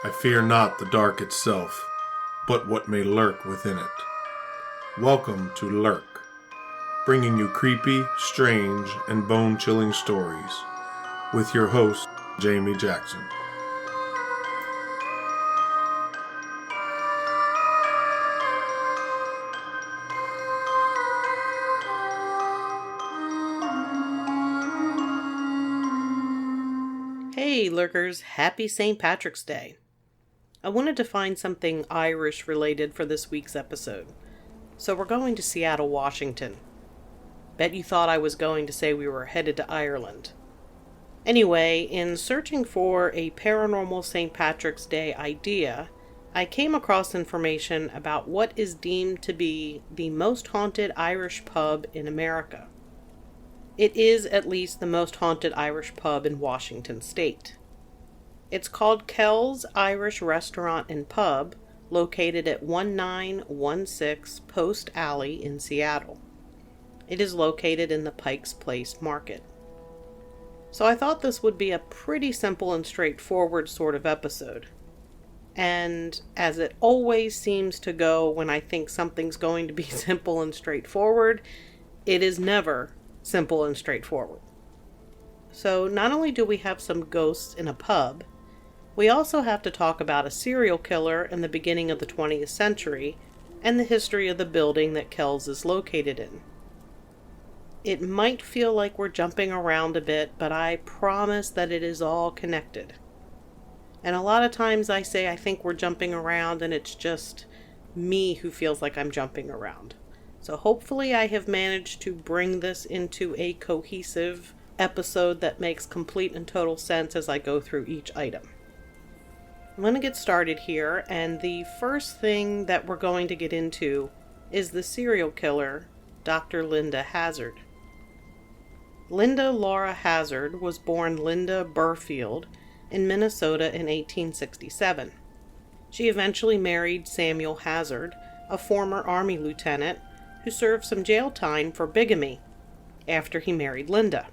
I fear not the dark itself, but what may lurk within it. Welcome to Lurk, bringing you creepy, strange, and bone-chilling stories, with your host, Jamie Jackson. Hey Lurkers, happy St. Patrick's Day. I wanted to find something Irish related for this week's episode. So we're going to Seattle, Washington. Bet you thought I was going to say we were headed to Ireland. Anyway, in searching for a paranormal St. Patrick's Day idea, I came across information about what is deemed to be the most haunted Irish pub in America. It is at least the most haunted Irish pub in Washington state. It's called Kells Irish Restaurant and Pub, located at 1916 Post Alley in Seattle. It is located in the Pike's Place Market. So I thought this would be a pretty simple and straightforward sort of episode. And as it always seems to go when I think something's going to be simple and straightforward, it is never simple and straightforward. So not only do we have some ghosts in a pub, we also have to talk about a serial killer in the beginning of the 20th century and the history of the building that Kells is located in. It might feel like we're jumping around a bit, but I promise that it is all connected. And a lot of times I say I think we're jumping around and it's just me who feels like I'm jumping around. So hopefully I have managed to bring this into a cohesive episode that makes complete and total sense as I go through each item. I'm going to get started here, and the first thing that we're going to get into is the serial killer, Dr. Linda Hazzard. Linda Laura Hazzard was born Linda Burfield in Minnesota in 1867. She eventually married Samuel Hazzard, a former Army lieutenant who served some jail time for bigamy after he married Linda.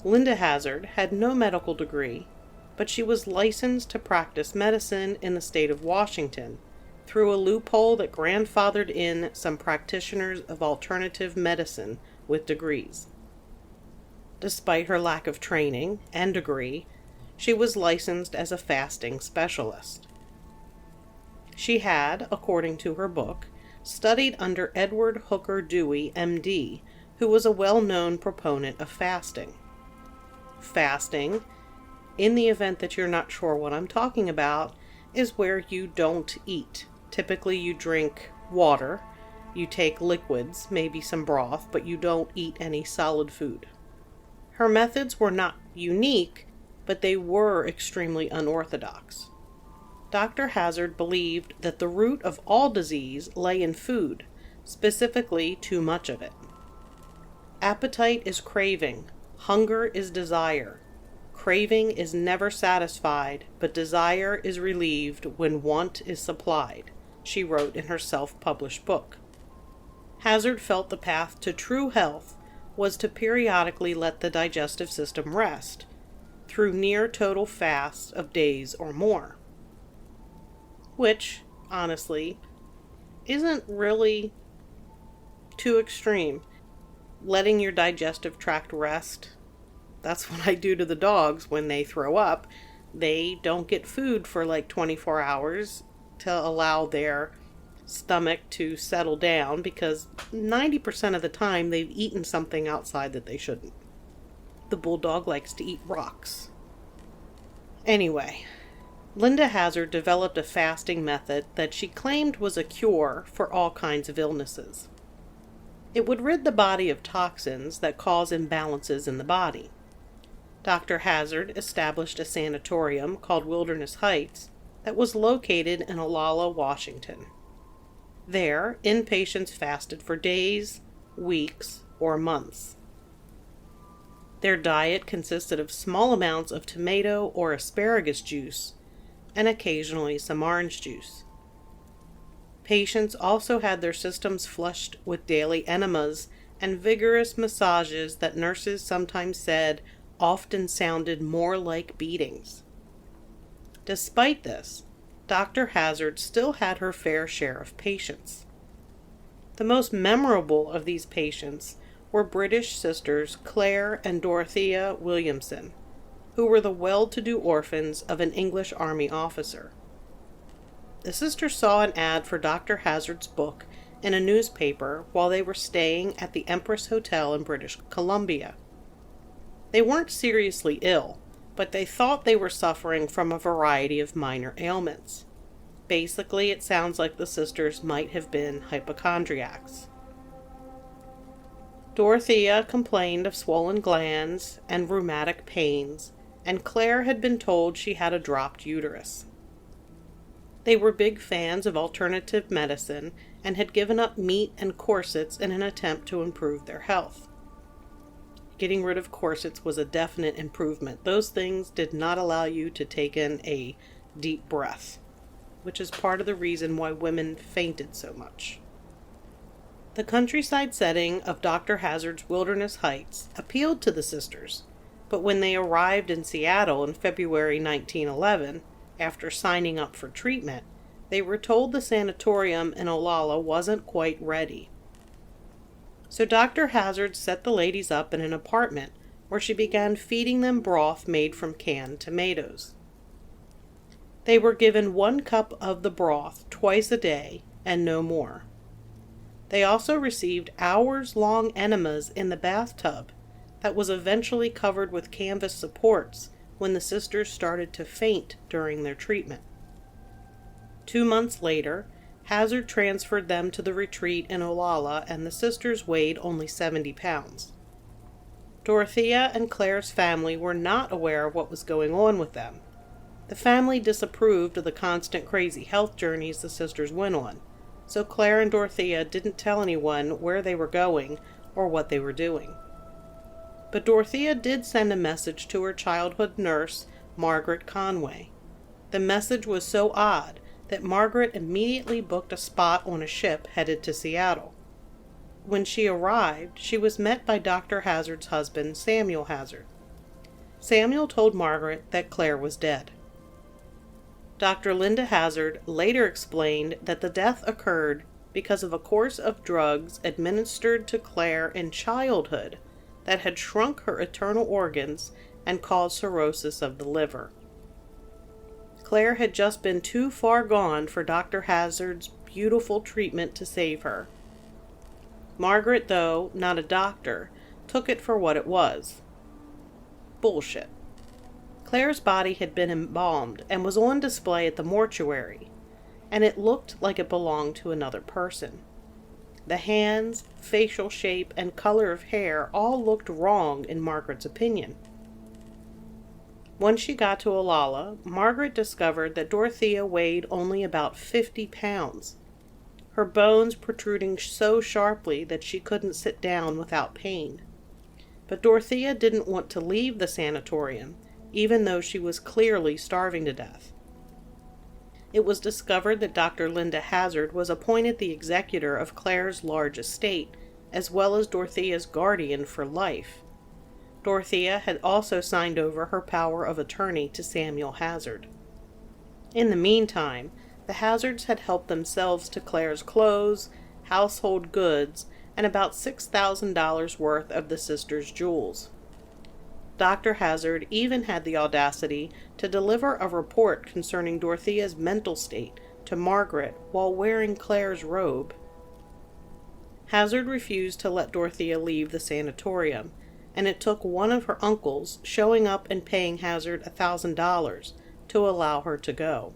Linda Hazzard had no medical degree, but she was licensed to practice medicine in the state of Washington through a loophole that grandfathered in some practitioners of alternative medicine with degrees. Despite her lack of training and degree, she was licensed as a fasting specialist. She had, according to her book, studied under Edward Hooker Dewey, M.D., who was a well-known proponent of fasting. Fasting, in the event that you're not sure what I'm talking about, is where you don't eat. Typically you drink water, you take liquids, maybe some broth, but you don't eat any solid food. Her methods were not unique, but they were extremely unorthodox. Dr. Hazzard believed that the root of all disease lay in food, specifically too much of it. Appetite is craving, hunger is desire. Craving is never satisfied, but desire is relieved when want is supplied, she wrote in her self-published book. Hazzard felt the path to true health was to periodically let the digestive system rest, through near total fasts of days or more. Which, honestly, isn't really too extreme. Letting your digestive tract rest, that's what I do to the dogs when they throw up. They don't get food for like 24 hours to allow their stomach to settle down because 90% of the time they've eaten something outside that they shouldn't. The bulldog likes to eat rocks. Anyway, Linda Hazzard developed a fasting method that she claimed was a cure for all kinds of illnesses. It would rid the body of toxins that cause imbalances in the body. Dr. Hazzard established a sanatorium called Wilderness Heights that was located in Olalla, Washington. There, inpatients fasted for days, weeks, or months. Their diet consisted of small amounts of tomato or asparagus juice, and occasionally some orange juice. Patients also had their systems flushed with daily enemas and vigorous massages that nurses sometimes said often sounded more like beatings. Despite this, Dr. Hazard still had her fair share of patients. The most memorable of these patients were British sisters Claire and Dorothea Williamson, who were the well-to-do orphans of an English army officer. The sisters saw an ad for Dr. Hazard's book in a newspaper while they were staying at the Empress Hotel in British Columbia. They weren't seriously ill, but they thought they were suffering from a variety of minor ailments. Basically, it sounds like the sisters might have been hypochondriacs. Dorothea complained of swollen glands and rheumatic pains, and Claire had been told she had a dropped uterus. They were big fans of alternative medicine and had given up meat and corsets in an attempt to improve their health. Getting rid of corsets was a definite improvement. Those things did not allow you to take in a deep breath, which is part of the reason why women fainted so much. The countryside setting of Dr. Hazard's Wilderness Heights appealed to the sisters, but when they arrived in Seattle in February 1911, after signing up for treatment, they were told the sanatorium in Olalla wasn't quite ready. So Dr. Hazard set the ladies up in an apartment where she began feeding them broth made from canned tomatoes. They were given 1 cup of the broth twice a day and no more. They also received hours-long enemas in the bathtub that was eventually covered with canvas supports when the sisters started to faint during their treatment. 2 months later, Hazard transferred them to the retreat in Olalla, and the sisters weighed only 70 pounds. Dorothea and Claire's family were not aware of what was going on with them. The family disapproved of the constant crazy health journeys the sisters went on, so Claire and Dorothea didn't tell anyone where they were going or what they were doing. But Dorothea did send a message to her childhood nurse, Margaret Conway. The message was so odd that Margaret immediately booked a spot on a ship headed to Seattle. When she arrived, she was met by Dr. Hazard's husband, Samuel Hazard. Samuel told Margaret that Claire was dead. Dr. Linda Hazard later explained that the death occurred because of a course of drugs administered to Claire in childhood that had shrunk her internal organs and caused cirrhosis of the liver. Claire had just been too far gone for Dr. Hazard's beautiful treatment to save her. Margaret, though not a doctor, took it for what it was. Bullshit. Claire's body had been embalmed and was on display at the mortuary, and it looked like it belonged to another person. The hands, facial shape, and color of hair all looked wrong in Margaret's opinion. Once she got to Olalla, Margaret discovered that Dorothea weighed only about 50 pounds, her bones protruding so sharply that she couldn't sit down without pain. But Dorothea didn't want to leave the sanatorium, even though she was clearly starving to death. It was discovered that Dr. Linda Hazard was appointed the executor of Claire's large estate, as well as Dorothea's guardian for life. Dorothea had also signed over her power of attorney to Samuel Hazard. In the meantime, the Hazards had helped themselves to Claire's clothes, household goods, and about $6,000 worth of the sisters' jewels. Dr. Hazard even had the audacity to deliver a report concerning Dorothea's mental state to Margaret while wearing Claire's robe. Hazard refused to let Dorothea leave the sanatorium, and it took one of her uncles showing up and paying Hazard $1,000 to allow her to go.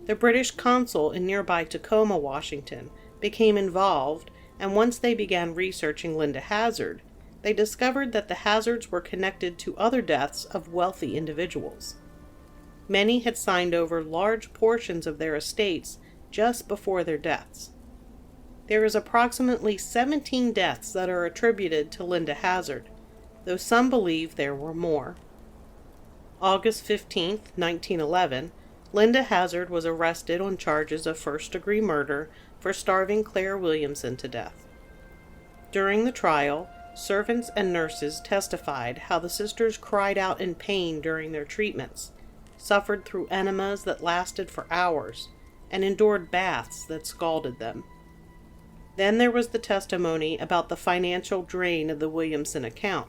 The British consul in nearby Tacoma, Washington, became involved, and once they began researching Linda Hazard, they discovered that the Hazards were connected to other deaths of wealthy individuals. Many had signed over large portions of their estates just before their deaths. There is approximately 17 deaths that are attributed to Linda Hazard, though some believe there were more. August 15, 1911, Linda Hazard was arrested on charges of first-degree murder for starving Claire Williamson to death. During the trial, servants and nurses testified how the sisters cried out in pain during their treatments, suffered through enemas that lasted for hours, and endured baths that scalded them. Then there was the testimony about the financial drain of the Williamson account,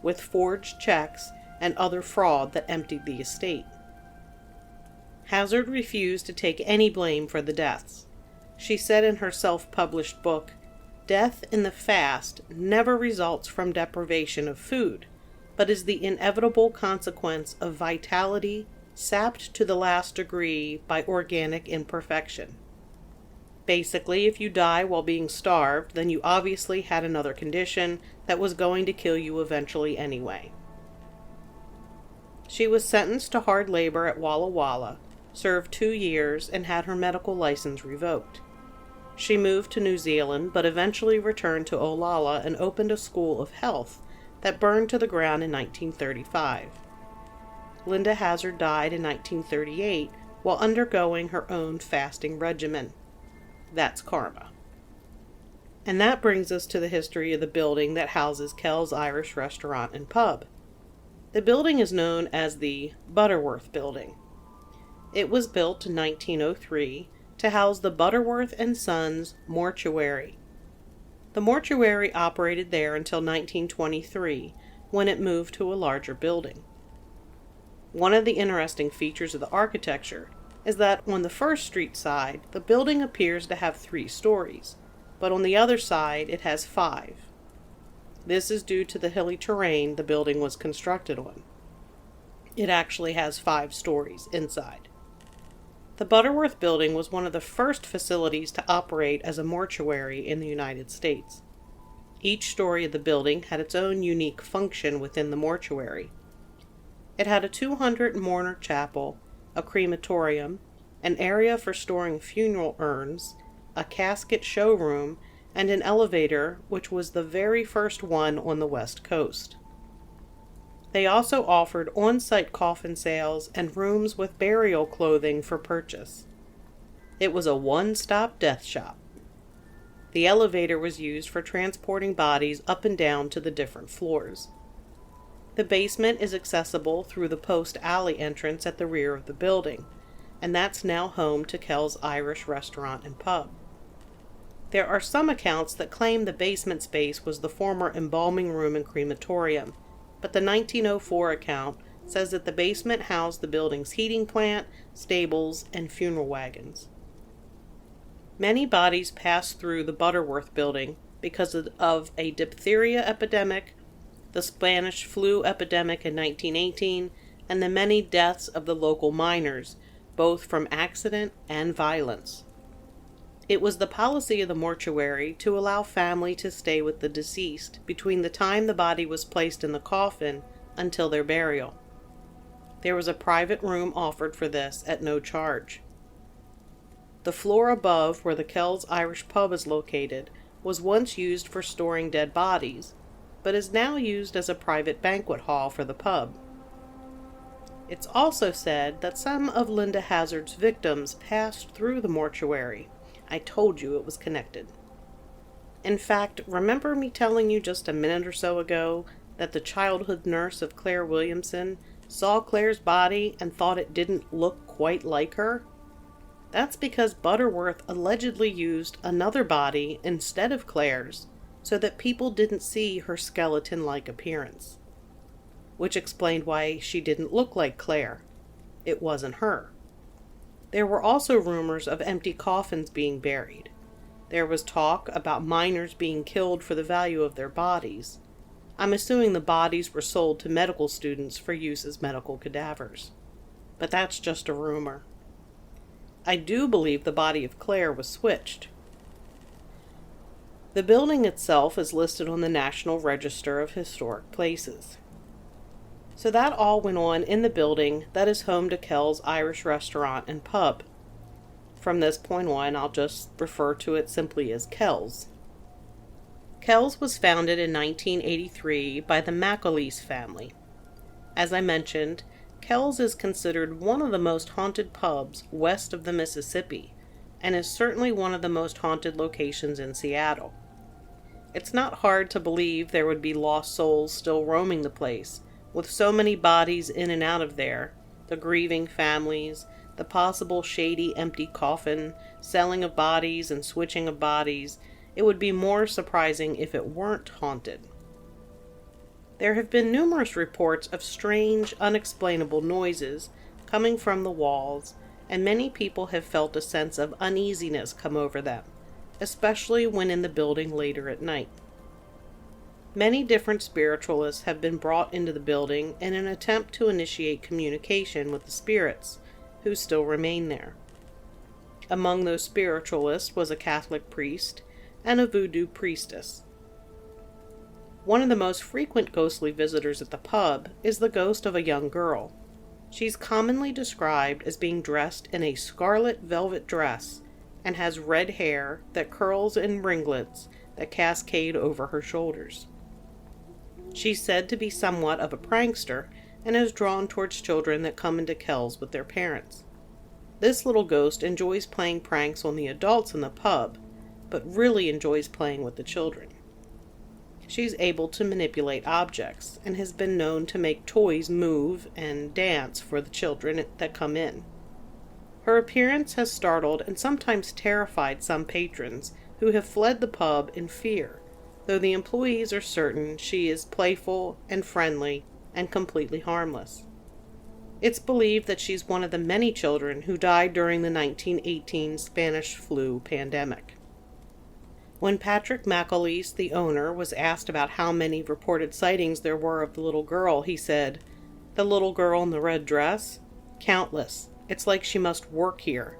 with forged checks and other fraud that emptied the estate. Hazard refused to take any blame for the deaths. She said in her self-published book, "Death in the fast never results from deprivation of food, but is the inevitable consequence of vitality sapped to the last degree by organic imperfection. Basically, if you die while being starved, then you obviously had another condition that was going to kill you eventually anyway." She was sentenced to hard labor at Walla Walla, served 2 years, and had her medical license revoked. She moved to New Zealand, but eventually returned to Olalla and opened a school of health that burned to the ground in 1935. Linda Hazard died in 1938 while undergoing her own fasting regimen. That's karma. And that brings us to the history of the building that houses Kells Irish Restaurant and Pub. The building is known as the Butterworth Building. It was built in 1903 to house the Butterworth and Sons Mortuary. The mortuary operated there until 1923, when it moved to a larger building. One of the interesting features of the architecture is that on the First Street side, the building appears to have 3 stories, but on the other side it has 5. This is due to the hilly terrain the building was constructed on. It actually has 5 stories inside. The Butterworth Building was one of the first facilities to operate as a mortuary in the United States. Each story of the building had its own unique function within the mortuary. It had a 200-mourner chapel, a crematorium, an area for storing funeral urns, a casket showroom, and an elevator, which was the very first one on the West Coast. They also offered on-site coffin sales and rooms with burial clothing for purchase. It was a one-stop death shop. The elevator was used for transporting bodies up and down to the different floors. The basement is accessible through the post alley entrance at the rear of the building, and that's now home to Kells Irish Restaurant and Pub. There are some accounts that claim the basement space was the former embalming room and crematorium, but the 1904 account says that the basement housed the building's heating plant, stables, and funeral wagons. Many bodies passed through the Butterworth Building because of a diphtheria epidemic, the Spanish flu epidemic in 1918, and the many deaths of the local miners, both from accident and violence. It was the policy of the mortuary to allow family to stay with the deceased between the time the body was placed in the coffin until their burial. There was a private room offered for this at no charge. The floor above, where the Kells Irish Pub is located, was once used for storing dead bodies, but is now used as a private banquet hall for the pub. It's also said that some of Linda Hazard's victims passed through the mortuary. I told you it was connected. In fact, remember me telling you just a minute or so ago that the childhood nurse of Claire Williamson saw Claire's body and thought it didn't look quite like her? That's because Butterworth allegedly used another body instead of Claire's so that people didn't see her skeleton-like appearance. Which explained why she didn't look like Claire. It wasn't her. There were also rumors of empty coffins being buried. There was talk about miners being killed for the value of their bodies. I'm assuming the bodies were sold to medical students for use as medical cadavers. But that's just a rumor. I do believe the body of Claire was switched. The building itself is listed on the National Register of Historic Places. So that all went on in the building that is home to Kells Irish Restaurant and Pub. From this point on, I'll just refer to it simply as Kells. Kells was founded in 1983 by the McAleese family. As I mentioned, Kells is considered one of the most haunted pubs west of the Mississippi, and is certainly one of the most haunted locations in Seattle. It's not hard to believe there would be lost souls still roaming the place, with so many bodies in and out of there. the grieving families, the possible shady empty coffin, selling of bodies and switching of bodies, it would be more surprising if it weren't haunted. There have been numerous reports of strange, unexplainable noises coming from the walls, and many people have felt a sense of uneasiness come over them, especially when in the building later at night. Many different spiritualists have been brought into the building in an attempt to initiate communication with the spirits who still remain there. Among those spiritualists was a Catholic priest and a voodoo priestess. One of the most frequent ghostly visitors at the pub is the ghost of a young girl. She's commonly described as being dressed in a scarlet velvet dress and has red hair that curls in ringlets that cascade over her shoulders. She's said to be somewhat of a prankster and is drawn towards children that come into Kells with their parents. This little ghost enjoys playing pranks on the adults in the pub, but really enjoys playing with the children. She's able to manipulate objects and has been known to make toys move and dance for the children that come in. Her appearance has startled and sometimes terrified some patrons who have fled the pub in fear, though the employees are certain she is playful and friendly and completely harmless. It's believed that she's one of the many children who died during the 1918 Spanish flu pandemic. When Patrick McAleese, the owner, was asked about how many reported sightings there were of the little girl, he said, "The little girl in the red dress? Countless. It's like she must work here."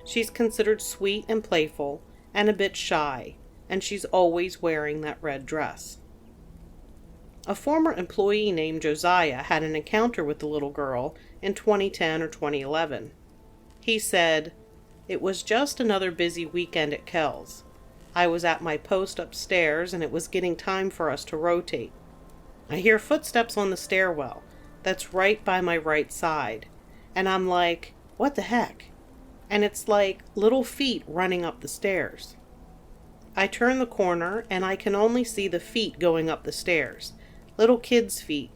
She's considered sweet and playful and a bit shy, and she's always wearing that red dress. A former employee named Josiah had an encounter with the little girl in 2010 or 2011. He said, "It was just another busy weekend at Kells. I was at my post upstairs and it was getting time for us to rotate. I hear footsteps on the stairwell that's right by my right side, and I'm like, what the heck? And it's like little feet running up the stairs. I turn the corner and I can only see the feet going up the stairs, little kids' feet.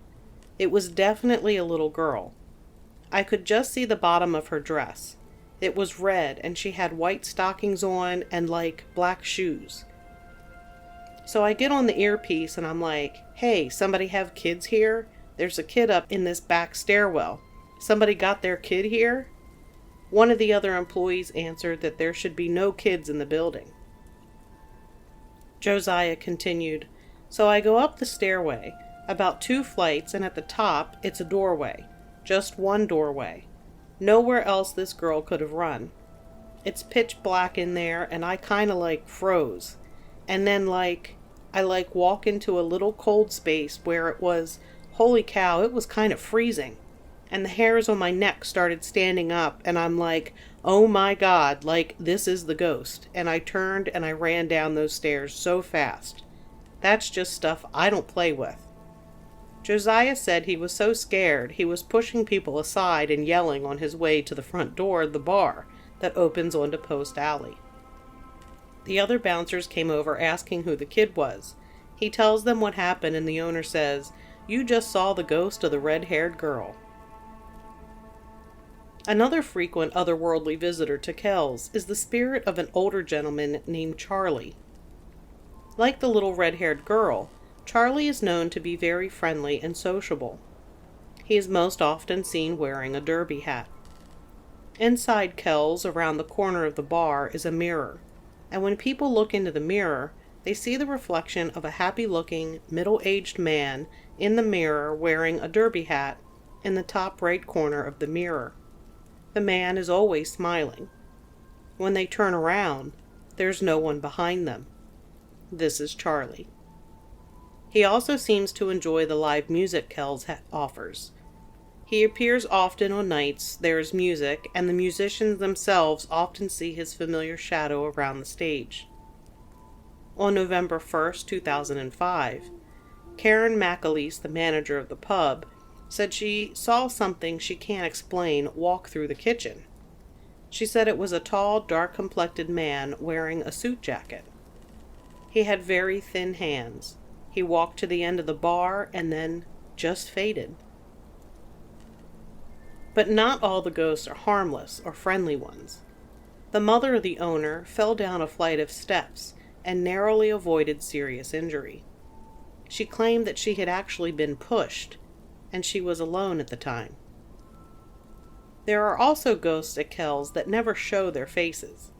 It was definitely a little girl. I could just see the bottom of her dress. It was red, and she had white stockings on and, black shoes. So I get on the earpiece, and I'm like, hey, somebody have kids here? There's a kid up in this back stairwell. Somebody got their kid here?" One of the other employees answered that there should be no kids in the building. Josiah continued, "So I go up the stairway, about 2 flights, and at the top, it's a doorway. Just one doorway. Nowhere else this girl could have run. It's pitch black in there, and I kinda froze. And then I walk into a little cold space where it was, holy cow, it was kind of freezing. And the hairs on my neck started standing up, and I'm like, oh my God, this is the ghost. And I turned and I ran down those stairs so fast. That's just stuff I don't play with." Josiah said he was so scared he was pushing people aside and yelling on his way to the front door of the bar that opens onto Post Alley. The other bouncers came over asking who the kid was. He tells them what happened, and the owner says, "You just saw the ghost of the red-haired girl." Another frequent otherworldly visitor to Kells is the spirit of an older gentleman named Charlie. Like the little red-haired girl, Charlie is known to be very friendly and sociable. He is most often seen wearing a derby hat. Inside Kells, around the corner of the bar, is a mirror, and when people look into the mirror, they see the reflection of a happy-looking, middle-aged man in the mirror wearing a derby hat in the top right corner of the mirror. The man is always smiling. When they turn around, there's no one behind them. This is Charlie. He also seems to enjoy the live music Kells offers. He appears often on nights there is music, and the musicians themselves often see his familiar shadow around the stage. On November 1st, 2005, Karen McAleese, the manager of the pub, said she saw something she can't explain walk through the kitchen. She said it was a tall, dark-complected man wearing a suit jacket. He had very thin hands. He walked to the end of the bar and then just faded. But not all the ghosts are harmless or friendly ones. The mother of the owner fell down a flight of steps and narrowly avoided serious injury. She claimed that she had actually been pushed, and she was alone at the time. There are also ghosts at Kells that never show their faces.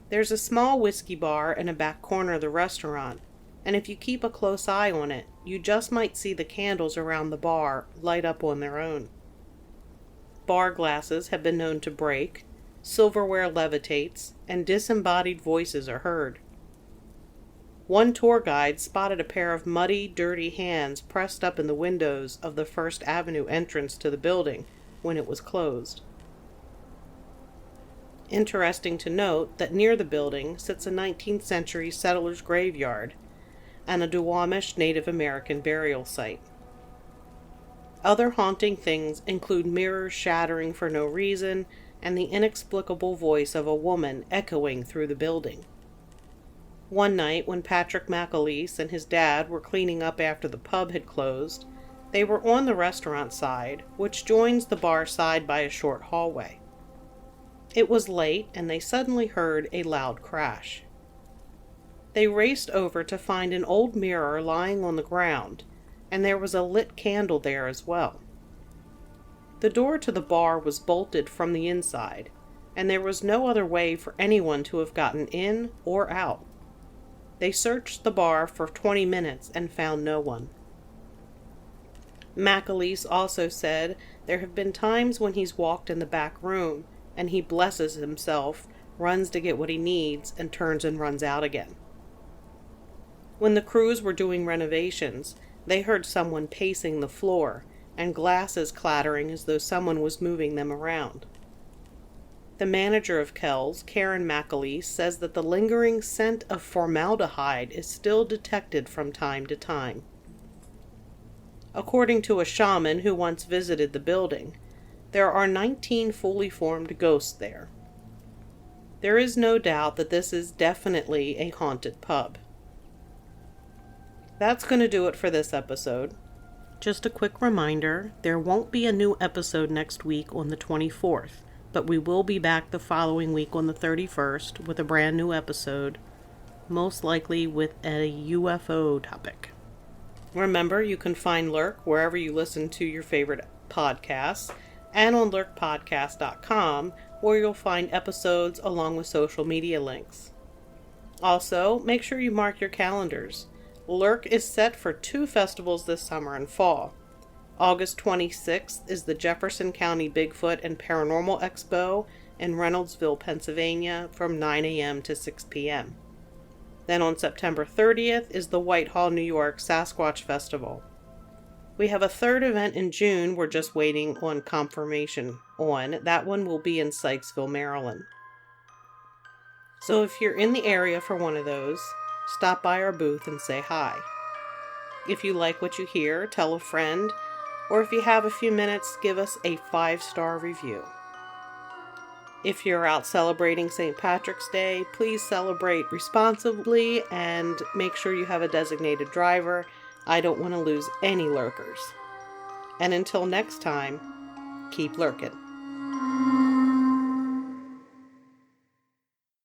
There's a small whiskey bar in a back corner of the restaurant, and if you keep a close eye on it, you just might see the candles around the bar light up on their own. Bar glasses have been known to break, silverware levitates, and disembodied voices are heard. One tour guide spotted a pair of muddy, dirty hands pressed up in the windows of the First Avenue entrance to the building when it was closed. Interesting to note that near the building sits a 19th century settler's graveyard and a Duwamish Native American burial site. Other haunting things include mirrors shattering for no reason and the inexplicable voice of a woman echoing through the building. One night, when Patrick McAleese and his dad were cleaning up after the pub had closed, they were on the restaurant side, which joins the bar side by a short hallway. It was late, and they suddenly heard a loud crash. They raced over to find an old mirror lying on the ground, and there was a lit candle there as well. The door to the bar was bolted from the inside, and there was no other way for anyone to have gotten in or out. They searched the bar for 20 minutes and found no one. McAleese also said there have been times when he's walked in the back room and he blesses himself, runs to get what he needs, and turns and runs out again. When the crews were doing renovations, they heard someone pacing the floor and glasses clattering as though someone was moving them around. The manager of Kells, Karen McAleese, says that the lingering scent of formaldehyde is still detected from time to time. According to a shaman who once visited the building, there are 19 fully formed ghosts there. There is no doubt that this is definitely a haunted pub. That's going to do it for this episode. Just a quick reminder, there won't be a new episode next week on the 24th, but we will be back the following week on the 31st with a brand new episode, most likely with a UFO topic. Remember, you can find Lurk wherever you listen to your favorite podcasts, and on lurkpodcast.com, where you'll find episodes along with social media links. Also, make sure you mark your calendars. Lurk is set for 2 festivals this summer and fall. August 26th is the Jefferson County Bigfoot and Paranormal Expo in Reynoldsville, Pennsylvania from 9 a.m. to 6 p.m. Then on September 30th is the Whitehall, New York Sasquatch Festival. We have a 3rd event in June we're just waiting on confirmation on. That one will be in Sykesville, Maryland. So if you're in the area for one of those, stop by our booth and say hi. If you like what you hear, tell a friend, or if you have a few minutes, give us a 5-star review. If you're out celebrating St. Patrick's Day, please celebrate responsibly and make sure you have a designated driver. I don't want to lose any lurkers. And until next time, keep lurking.